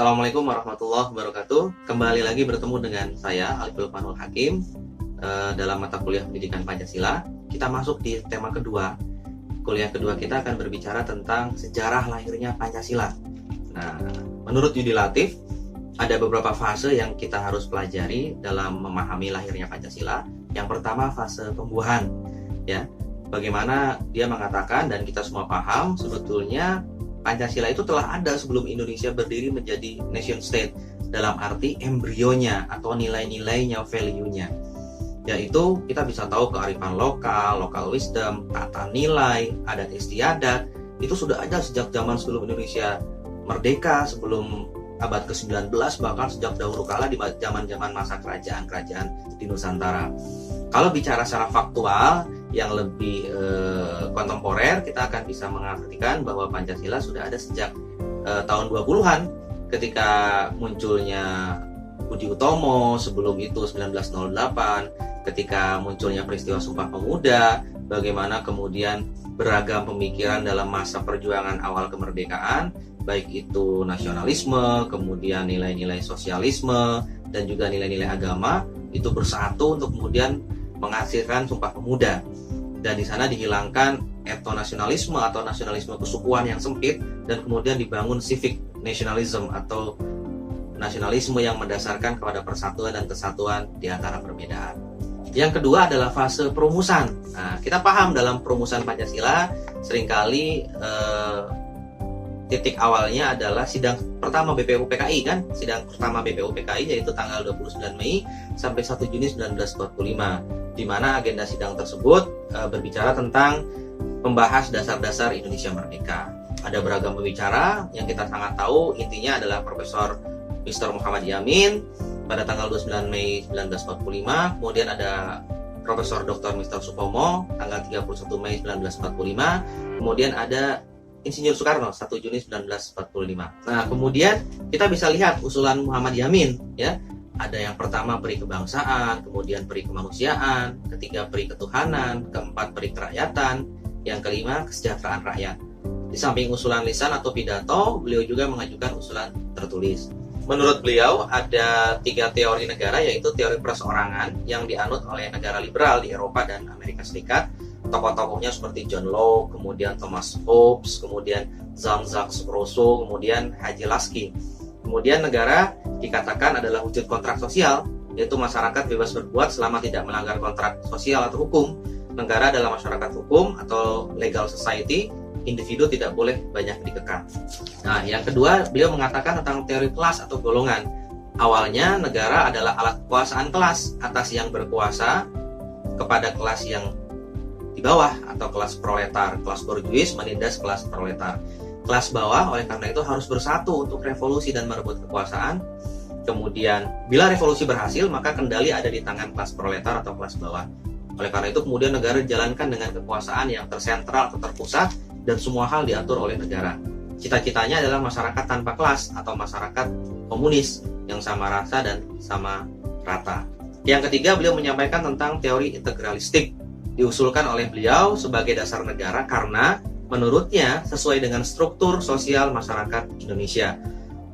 Assalamualaikum warahmatullahi wabarakatuh. Kembali lagi bertemu dengan saya Alif Lukmanul Hakim dalam mata kuliah pendidikan Pancasila. Kita masuk di tema kedua. Kuliah kedua kita akan berbicara tentang sejarah lahirnya Pancasila. Nah, menurut Yudi Latif, ada beberapa fase yang kita harus pelajari dalam memahami lahirnya Pancasila. Yang pertama, fase pembuahan. Ya, bagaimana dia mengatakan dan kita semua paham sebetulnya Pancasila itu telah ada sebelum Indonesia berdiri menjadi nation state, dalam arti embrionya atau nilai-nilainya, value-nya. Yaitu kita bisa tahu kearifan lokal, local wisdom, tata nilai, adat istiadat, itu sudah ada sejak zaman sebelum Indonesia merdeka, sebelum abad ke-19, bahkan sejak dahulu kala di zaman-zaman masa kerajaan-kerajaan di Nusantara. Kalau bicara secara faktual, yang lebih kontemporer, kita akan bisa mengartikan bahwa Pancasila sudah ada sejak tahun 20-an ketika munculnya Budi Utomo, sebelum itu 1908, ketika munculnya peristiwa Sumpah Pemuda, bagaimana kemudian beragam pemikiran dalam masa perjuangan awal kemerdekaan, baik itu nasionalisme, kemudian nilai-nilai sosialisme, dan juga nilai-nilai agama, itu bersatu untuk kemudian menghasilkan Sumpah Pemuda. Dan di sana dihilangkan etnonasionalisme atau nasionalisme kesukuan yang sempit, dan kemudian dibangun civic nationalism atau nasionalisme yang mendasarkan kepada persatuan dan kesatuan di antara perbedaan. Yang kedua adalah fase perumusan. Nah, kita paham dalam perumusan Pancasila seringkali titik awalnya adalah sidang pertama BPUPKI kan, sidang pertama BPUPKI yaitu tanggal 29 Mei sampai 1 Juni 1945, di mana agenda sidang tersebut berbicara tentang membahas dasar-dasar Indonesia Merdeka. Ada beragam pembicara yang kita sangat tahu, intinya adalah Profesor Mr. Muhammad Yamin pada tanggal 29 Mei 1945, kemudian ada Profesor Dr. Mr. Supomo tanggal 31 Mei 1945, kemudian ada Insinyur Soekarno 1 Juni 1945. Nah, kemudian kita bisa lihat usulan Muhammad Yamin, ya. Ada yang pertama peri kebangsaan, kemudian peri kemanusiaan, ketiga peri ketuhanan, keempat peri kerakyatan, yang kelima kesejahteraan rakyat. Di samping usulan lisan atau pidato, beliau juga mengajukan usulan tertulis. Menurut beliau ada 3 teori negara, yaitu teori perseorangan yang dianut oleh negara liberal di Eropa dan Amerika Serikat. Tokoh-tokohnya seperti John Locke, kemudian Thomas Hobbes, kemudian Jean-Jacques Rousseau, kemudian Haji Lasky. Kemudian negara dikatakan adalah wujud kontrak sosial, yaitu masyarakat bebas berbuat selama tidak melanggar kontrak sosial atau hukum. Negara adalah masyarakat hukum atau legal society, individu tidak boleh banyak dikekang. Nah, yang kedua, beliau mengatakan tentang teori kelas atau golongan. Awalnya negara adalah alat kekuasaan kelas atas yang berkuasa kepada kelas yang di bawah atau kelas proletar. Kelas borjuis menindas kelas proletar. Kelas bawah oleh karena itu harus bersatu untuk revolusi dan merebut kekuasaan. Kemudian bila revolusi berhasil, maka kendali ada di tangan kelas proletar atau kelas bawah. Oleh karena itu kemudian negara dijalankan dengan kekuasaan yang tersentral atau terpusat dan semua hal diatur oleh negara. Cita-citanya adalah masyarakat tanpa kelas atau masyarakat komunis yang sama rasa dan sama rata. Yang ketiga, beliau menyampaikan tentang teori integralistik, diusulkan oleh beliau sebagai dasar negara karena menurutnya sesuai dengan struktur sosial masyarakat Indonesia.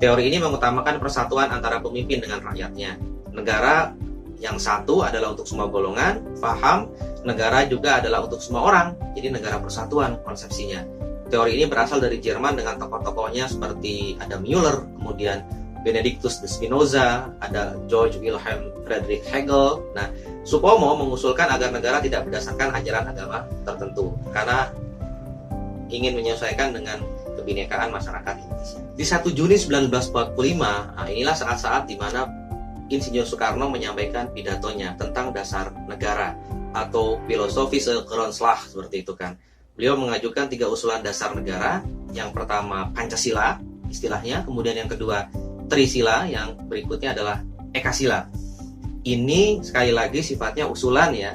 Teori ini mengutamakan persatuan antara pemimpin dengan rakyatnya. Negara yang satu adalah untuk semua golongan, paham, negara juga adalah untuk semua orang, jadi negara persatuan konsepsinya. Teori ini berasal dari Jerman dengan tokoh-tokohnya seperti Adam Müller, kemudian Benedictus de Spinoza, ada George Wilhelm Friedrich Hegel. Nah, Supomo mengusulkan agar negara tidak berdasarkan ajaran agama tertentu karena ingin menyesuaikan dengan kebinekaan masyarakat Indonesia. Di 1 Juni 1945, inilah saat-saat di mana Insinyur Soekarno menyampaikan pidatonya tentang dasar negara atau filosofische Grondslag seperti itu kan. Beliau mengajukan 3 usulan dasar negara. Yang pertama Pancasila istilahnya, kemudian yang kedua Trisila, yang berikutnya adalah Ekasila. Ini sekali lagi sifatnya usulan ya,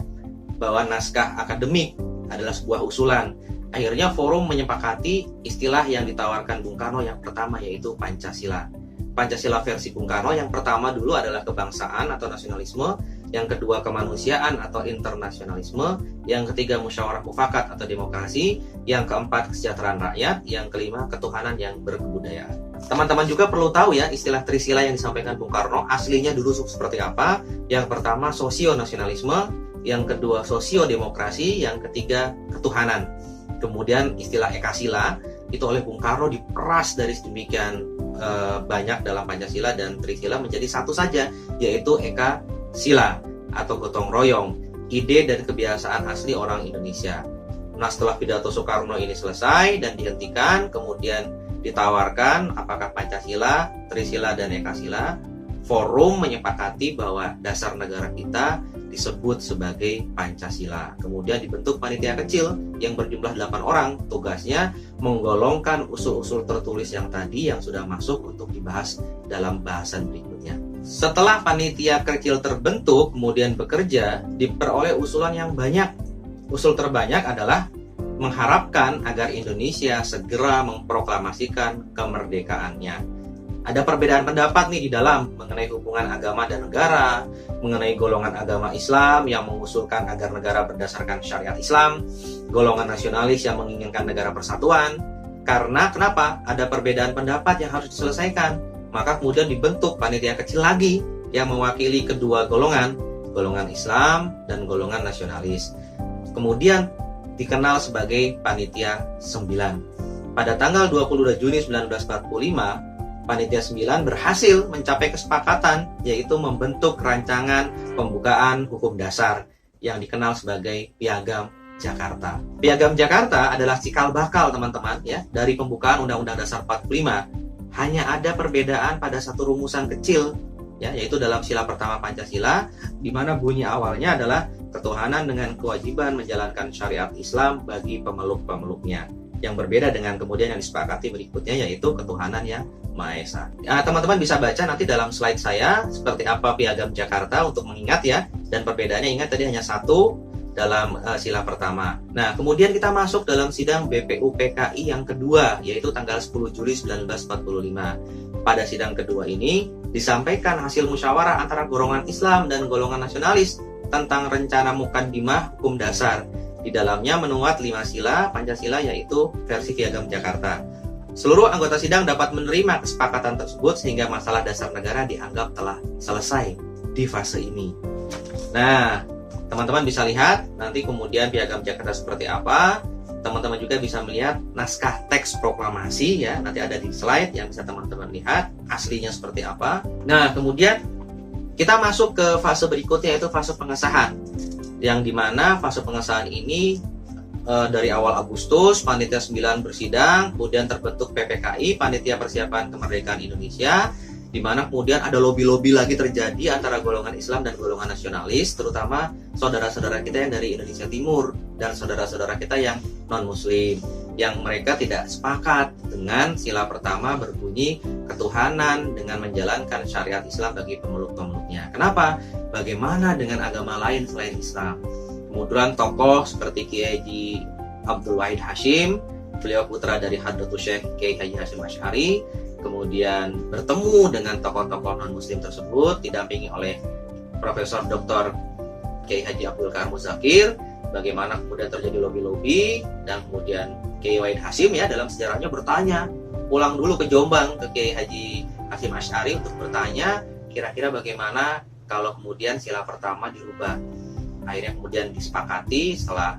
bahwa naskah akademik adalah sebuah usulan. Akhirnya forum menyepakati istilah yang ditawarkan Bung Karno yang pertama, yaitu Pancasila. Pancasila versi Bung Karno yang pertama dulu adalah kebangsaan atau nasionalisme, yang kedua kemanusiaan atau internasionalisme, yang ketiga musyawarah mufakat atau demokrasi, yang keempat kesejahteraan rakyat, yang kelima ketuhanan yang berkebudayaan. Teman-teman juga perlu tahu ya, istilah Trisila yang disampaikan Bung Karno aslinya dulu seperti apa. Yang pertama sosio-nasionalisme, yang kedua sosio-demokrasi, yang ketiga ketuhanan. Kemudian istilah Ekasila itu oleh Bung Karno diperas dari sedemikian banyak dalam Pancasila dan Trisila menjadi satu saja, yaitu Eka Sila atau gotong royong, ide dan kebiasaan asli orang Indonesia. Nah, setelah pidato Soekarno ini selesai dan dihentikan, kemudian ditawarkan apakah Pancasila, Trisila, dan Ekasila. Forum menyepakati bahwa dasar negara kita disebut sebagai Pancasila. Kemudian dibentuk panitia kecil yang berjumlah 8 orang. Tugasnya menggolongkan usul-usul tertulis yang tadi yang sudah masuk untuk dibahas dalam bahasan berikutnya. Setelah panitia kecil terbentuk, kemudian bekerja, diperoleh usulan yang banyak. Usul terbanyak adalah mengharapkan agar Indonesia segera memproklamasikan kemerdekaannya. Ada perbedaan pendapat nih di dalam mengenai hubungan agama dan negara, mengenai golongan agama Islam yang mengusulkan agar negara berdasarkan syariat Islam, golongan nasionalis yang menginginkan negara persatuan. Karena kenapa? Ada perbedaan pendapat yang harus diselesaikan. Maka kemudian dibentuk panitia kecil lagi yang mewakili kedua golongan, golongan Islam dan golongan nasionalis. Kemudian dikenal sebagai Panitia 9. Pada tanggal 22 Juni 1945, Panitia 9 berhasil mencapai kesepakatan, yaitu membentuk rancangan pembukaan hukum dasar yang dikenal sebagai Piagam Jakarta. Piagam Jakarta adalah cikal bakal, teman-teman, ya, dari pembukaan Undang-Undang Dasar 45. Hanya ada perbedaan pada satu rumusan kecil, ya, yaitu dalam sila pertama Pancasila, di mana bunyi awalnya adalah ketuhanan dengan kewajiban menjalankan syariat Islam bagi pemeluk-pemeluknya. Yang berbeda dengan kemudian yang disepakati berikutnya, yaitu ketuhanan yang Maha Esa. Teman-teman bisa baca nanti dalam slide saya seperti apa Piagam Jakarta untuk mengingat ya, dan perbedaannya ingat tadi hanya satu dalam sila pertama. Nah, kemudian kita masuk dalam sidang BPUPKI yang kedua, yaitu tanggal 10 Juli 1945. Pada sidang kedua ini disampaikan hasil musyawarah antara golongan Islam dan golongan nasionalis tentang rencana mukaddimah hukum dasar. Di dalamnya menuat 5 sila Pancasila, yaitu versi Piagam Jakarta. Seluruh anggota sidang dapat menerima kesepakatan tersebut sehingga masalah dasar negara dianggap telah selesai di fase ini. Nah, teman-teman bisa lihat nanti kemudian Piagam Jakarta seperti apa. Teman-teman juga bisa melihat naskah teks proklamasi ya, nanti ada di slide yang bisa teman-teman lihat aslinya seperti apa. Nah, kemudian kita masuk ke fase berikutnya, yaitu fase pengesahan. Yang dimana fase pengesahan ini dari awal Agustus, Panitia 9 bersidang, kemudian terbentuk PPKI, Panitia Persiapan Kemerdekaan Indonesia, di mana kemudian ada lobby-lobby lagi terjadi antara golongan Islam dan golongan nasionalis, terutama saudara-saudara kita yang dari Indonesia Timur dan saudara-saudara kita yang non-Muslim, yang mereka tidak sepakat dengan sila pertama berbunyi ketuhanan dengan menjalankan syariat Islam bagi pemeluk-pemeluknya. Kenapa? Bagaimana dengan agama lain selain Islam? Kemudian tokoh seperti Kiai Haji Abdul Wahid Hashim, beliau putra dari Hadratus Syekh Kiai Haji Hashim Asy'ari, kemudian bertemu dengan tokoh-tokoh non-muslim tersebut didampingi oleh Profesor Dr. Kiai Haji Abdul Karim Muzakir. Bagaimana kemudian terjadi lobby-lobby, dan kemudian Kiai Wahid Hashim ya dalam sejarahnya bertanya, pulang dulu ke Jombang ke Kiai Haji Hashim Asy'ari untuk bertanya kira-kira bagaimana kalau kemudian sila pertama dirubah. Akhirnya kemudian disepakati setelah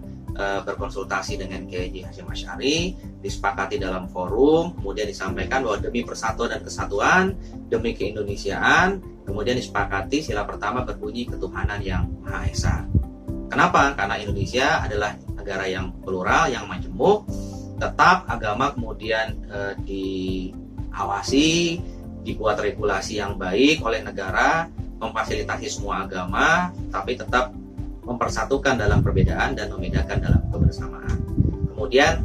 berkonsultasi dengan Kiai Haji Hashim Asy'ari, disepakati dalam forum, kemudian disampaikan bahwa demi persatuan dan kesatuan, demi keindonesiaan, kemudian disepakati sila pertama berbunyi ketuhanan yang Maha Esa. Kenapa? Karena Indonesia adalah negara yang plural, yang majemuk, tetap agama kemudian diawasi, dibuat regulasi yang baik oleh negara, memfasilitasi semua agama, tapi tetap mempersatukan dalam perbedaan dan membedakan dalam kebersamaan. Kemudian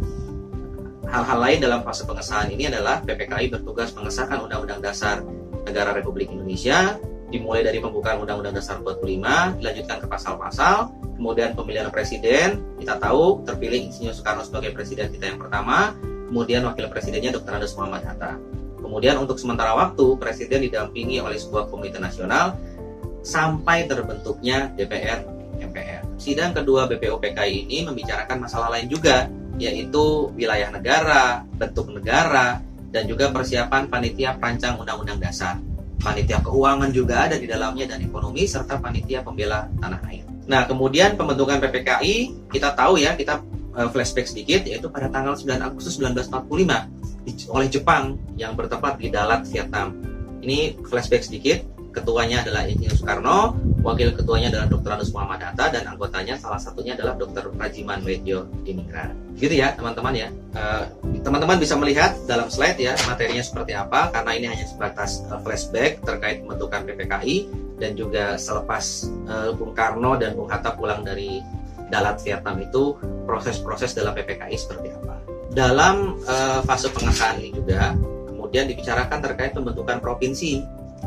hal-hal lain dalam fase pengesahan ini adalah PPKI bertugas mengesahkan Undang-Undang Dasar Negara Republik Indonesia, dimulai dari pembukaan Undang-Undang Dasar 45, dilanjutkan ke pasal-pasal, kemudian pemilihan presiden, kita tahu terpilih Insinyur Soekarno sebagai presiden kita yang pertama, kemudian wakil presidennya Dr. Andes Muhammad Hatta. Kemudian untuk sementara waktu, presiden didampingi oleh sebuah komite nasional sampai terbentuknya DPR MPR. Sidang kedua BPUPKI ini membicarakan masalah lain juga, yaitu wilayah negara, bentuk negara, dan juga persiapan panitia perancang undang-undang dasar. Panitia keuangan juga ada di dalamnya dan ekonomi, serta panitia pembela tanah air. Nah, kemudian pembentukan PPKI, kita tahu ya, kita flashback sedikit, yaitu pada tanggal 9 Agustus 1945 oleh Jepang yang bertempat di Dalat, Vietnam. Ini flashback sedikit, ketuanya adalah Insinyur Soekarno, wakil ketuanya adalah Dr. Anus Muhammad Hatta, dan anggotanya salah satunya adalah Dr. Rajiman Wedjo Diningrat. Gitu ya teman-teman ya. Teman-teman bisa melihat dalam slide ya materinya seperti apa, karena ini hanya sebatas flashback terkait pembentukan PPKI, dan juga selepas Bung Karno dan Bung Hatta pulang dari Dalat, Vietnam itu proses-proses dalam PPKI seperti apa. Dalam fase pengesahan ini juga kemudian dibicarakan terkait pembentukan provinsi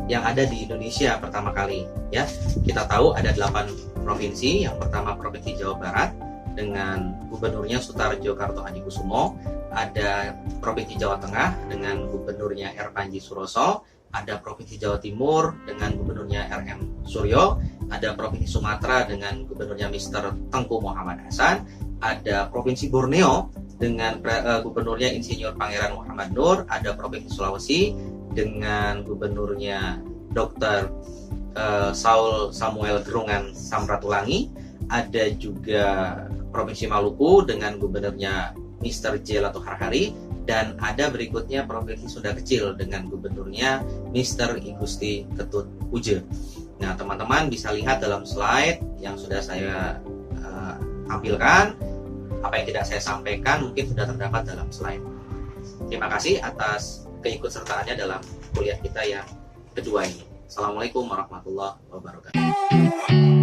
yang ada di Indonesia pertama kali ya. Kita tahu ada 8 provinsi. Yang pertama Provinsi Jawa Barat dengan gubernurnya Sutarjo Karto Hadikusumo, ada Provinsi Jawa Tengah dengan gubernurnya R. Panji Suroso, ada Provinsi Jawa Timur dengan gubernurnya RM Suryo, ada Provinsi Sumatera dengan gubernurnya Mr. Tengku Muhammad Hasan, ada Provinsi Borneo dengan gubernurnya Insinyur Pangeran Muhammad Nur, ada Provinsi Sulawesi dengan gubernurnya Dr. Saul Samuel Gerungan Samratulangi, ada juga Provinsi Maluku dengan gubernurnya Mr. J. Lato Harhari, dan ada berikutnya Provinsi Sunda Kecil dengan gubernurnya Mr. Igusti Ketut Uje. Nah, teman-teman bisa lihat dalam slide yang sudah saya tampilkan. Apa yang tidak saya sampaikan mungkin sudah terdapat dalam slide. Terima kasih atas keikutsertaannya dalam kuliah kita yang kedua ini. Assalamualaikum warahmatullahi wabarakatuh.